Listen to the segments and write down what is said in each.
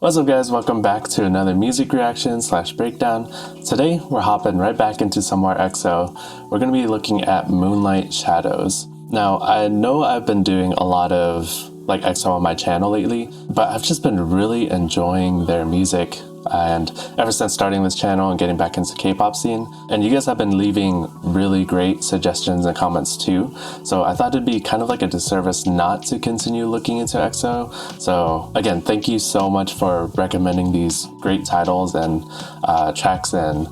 What's up guys, welcome back to another music reaction slash breakdown. Today we're hopping right back into some more EXO. We're going to be looking at Moonlight Shadows. Now I know I've been doing a lot of like EXO on my channel lately, but I've just been really enjoying their music and ever since starting this channel and getting back into K-pop scene. And you guys have been leaving really great suggestions and comments too. So I thought it'd be kind of like a disservice not to continue looking into EXO. So again, thank you so much for recommending these great titles and tracks and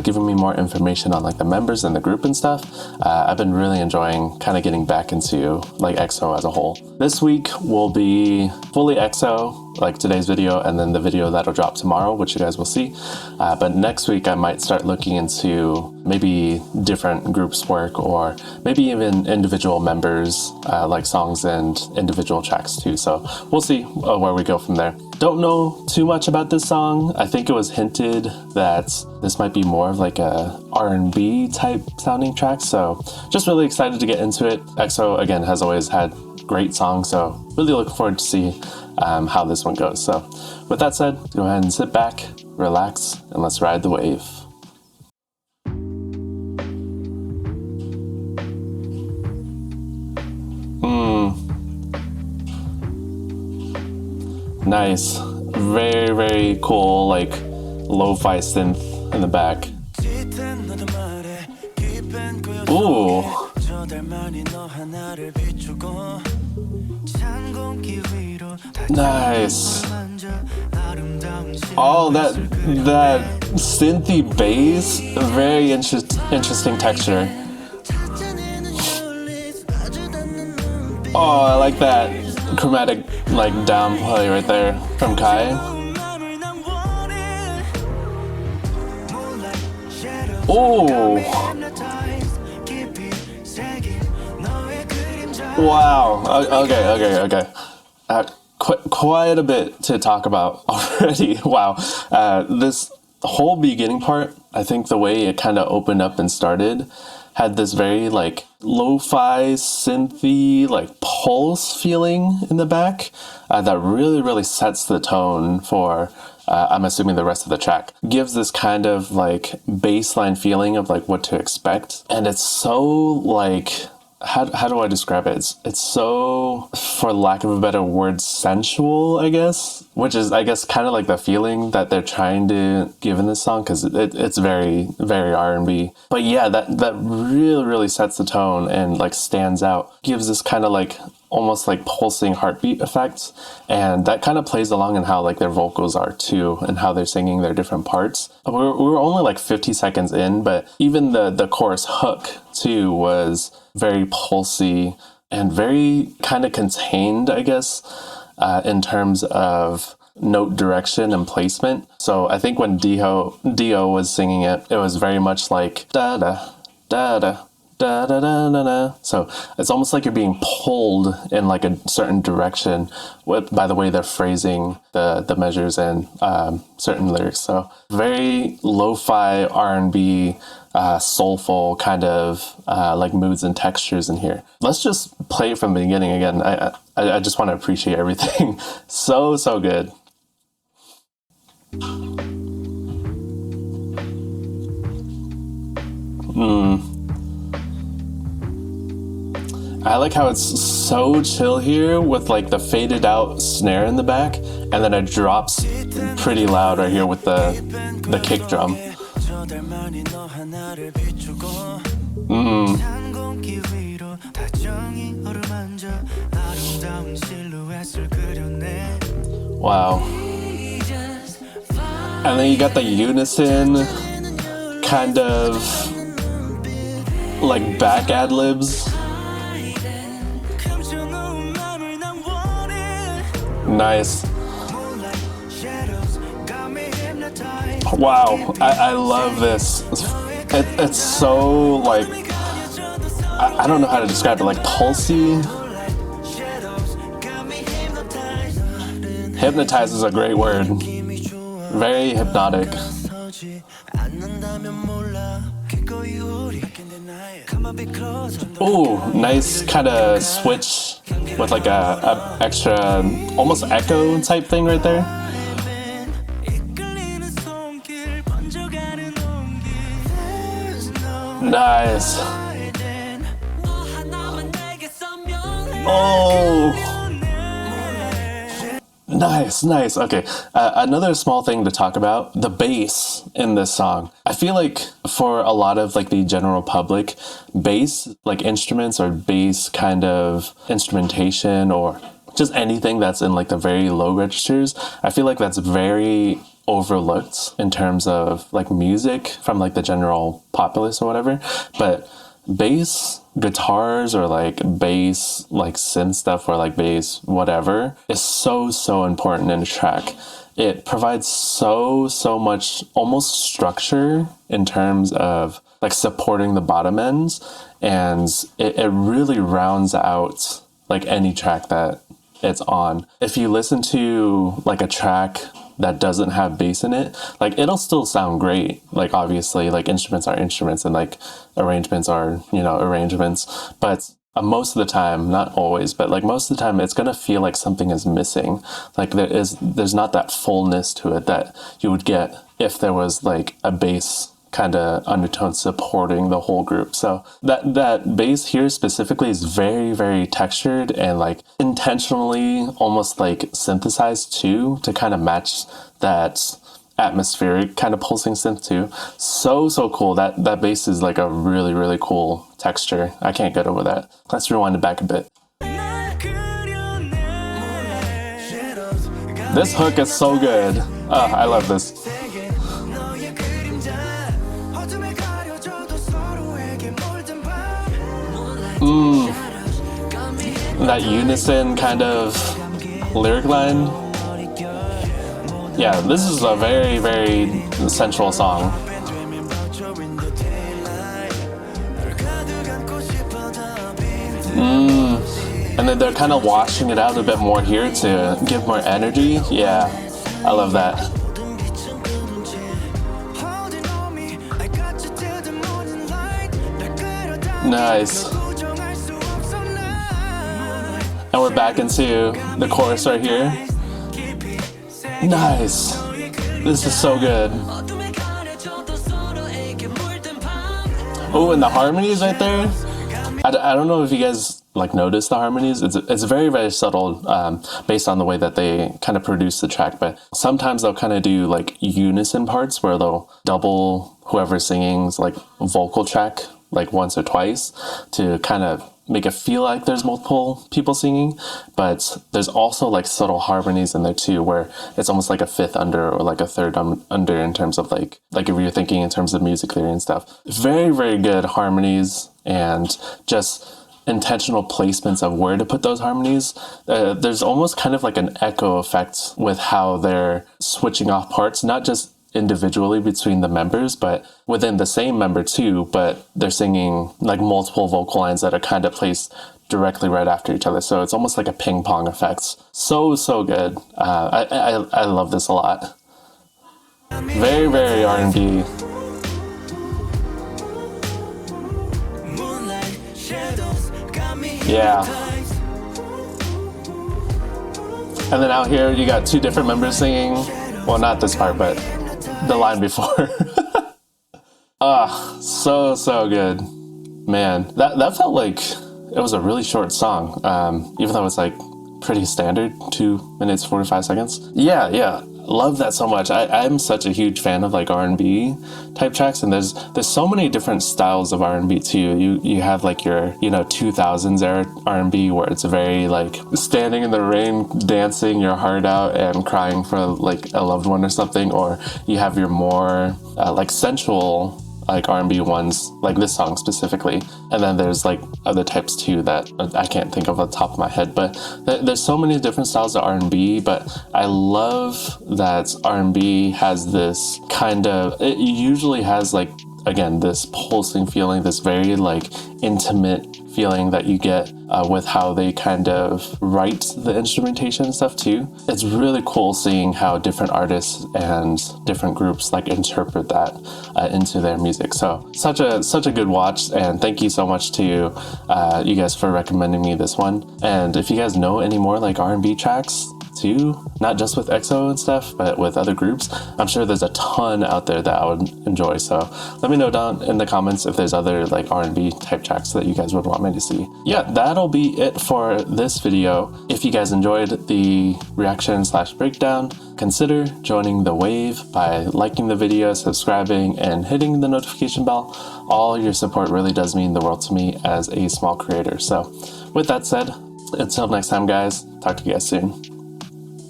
giving me more information on like the members and the group and stuff. I've been really enjoying kind of getting back into like EXO as a whole. This week will be fully EXO, like today's video, and then the video that'll drop tomorrow, which you guys will see. But next week I might start looking into maybe different groups' work or maybe even individual members, like songs and individual tracks too. So we'll see where we go from there. Don't know too much about this song. I think it was hinted that this might be more of like a R&B type sounding track. So just really excited to get into it. EXO again has always had great songs, so really looking forward to see how this one goes. So with that said, go ahead and sit back, relax, and let's ride the wave. Nice. Very, very cool, like lo-fi synth in the back. Ooh. Nice. Oh, that synthy bass, very interesting texture. Oh, I like that chromatic like downplay right there from Kai. Oh. Wow. Okay. Quite a bit to talk about already. Wow. This whole beginning part, I think the way it kind of opened up and started had this very like lo-fi synthy like pulse feeling in the back that really sets the tone for I'm assuming the rest of the track. Gives this kind of like baseline feeling of like what to expect, and it's so like how do I describe it? It's so, for lack of a better word, sensual, I guess, which is, I guess, kind of like the feeling that they're trying to give in this song, because it's very R&B. But yeah, that really sets the tone and like stands out. Gives this kind of like almost like pulsing heartbeat effects, and that kind of plays along in how like their vocals are too, and how they're singing their different parts. We were only like 50 seconds in, but even the chorus hook too was very pulsy and very kind of contained, I guess, in terms of note direction and placement. So I think when Dio was singing it, it was very much like da da da da da da da da da. So it's almost like you're being pulled in like a certain direction by the way they're phrasing the measures and certain lyrics. So very lo-fi R&B, soulful kind of like moods and textures in here. Let's just play it from the beginning again. I just want to appreciate everything. So good. I like how it's so chill here with like the faded out snare in the back, and then it drops pretty loud right here with the kick drum. Wow. And then you got the unison kind of like back ad-libs. Nice. Wow, I love this. It's so like, I don't know how to describe it, like pulsy. Hypnotize is a great word. Very hypnotic. Ooh, nice kind of switch with like a extra almost echo type thing right there. Nice. Oh. Nice, nice. Okay. Another small thing to talk about, the bass in this song. I feel like for a lot of like the general public, bass, like instruments or bass kind of instrumentation or just anything that's in like the very low registers, I feel like that's very overlooked in terms of like music from like the general populace or whatever. But bass guitars or like bass like synth stuff or like bass whatever is so important in a track. It provides so much almost structure in terms of like supporting the bottom ends, and it really rounds out like any track that it's on. If you listen to like a track that doesn't have bass in it, like it'll still sound great. Like obviously like instruments are instruments and like arrangements are, you know, arrangements, but most of the time, not always, but like most of the time it's going to feel like something is missing. Like there's not that fullness to it that you would get if there was like a bass kind of undertone supporting the whole group. So that bass here specifically is very textured and like intentionally almost like synthesized too, to kind of match that atmospheric kind of pulsing synth too. So cool. That bass is like a really cool texture. I can't get over that. Let's rewind it back a bit. This hook is so good. I love this. That unison kind of lyric line. Yeah, this is a very sensual song. And then they're kind of washing it out a bit more here to give more energy. Yeah, I love that. Nice. And we're back into the chorus right here. Nice. This is so good. Oh, and the harmonies right there. I don't know if you guys like notice the harmonies. It's very subtle based on the way that they kind of produce the track. But sometimes they'll kind of do like unison parts where they'll double whoever's singing's like vocal track like once or twice to kind of make it feel like there's multiple people singing. But there's also like subtle harmonies in there too, where it's almost like a fifth under or like a third under in terms of like if you're thinking in terms of music theory and stuff. Very good harmonies and just intentional placements of where to put those harmonies. There's almost kind of like an echo effect with how they're switching off parts, not just individually between the members, but within the same member too, but they're singing like multiple vocal lines that are kind of placed directly right after each other. So it's almost like a ping pong effect. So good. I love this a lot. Very R&B. Yeah. And then out here you got two different members singing. Well, not this part, but the line before. So good. Man, that felt like it was a really short song, even though it's like pretty standard, 2 minutes 45 seconds. Yeah, love that so much. I'm such a huge fan of like R&B type tracks, and there's so many different styles of R&B too. You have like your 2000s era R&B where it's very like standing in the rain, dancing your heart out and crying for like a loved one or something, or you have your more like sensual like R&B ones, like this song specifically. And then there's like other types too that I can't think of off the top of my head, but there's so many different styles of R&B. But I love that R&B has this kind of, it usually has like, again, this pulsing feeling, this very like intimate feeling that you get with how they kind of write the instrumentation and stuff too. It's really cool seeing how different artists and different groups like interpret that into their music. So such a good watch, and thank you so much to you guys for recommending me this one. And if you guys know any more like R&B tracks too, not just with EXO and stuff, but with other groups. I'm sure there's a ton out there that I would enjoy. So let me know down in the comments if there's other like R&B type tracks that you guys would want me to see. Yeah, that'll be it for this video. If you guys enjoyed the reaction / breakdown, consider joining the wave by liking the video, subscribing, and hitting the notification bell. All your support really does mean the world to me as a small creator. So with that said, until next time guys, talk to you guys soon.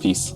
Peace.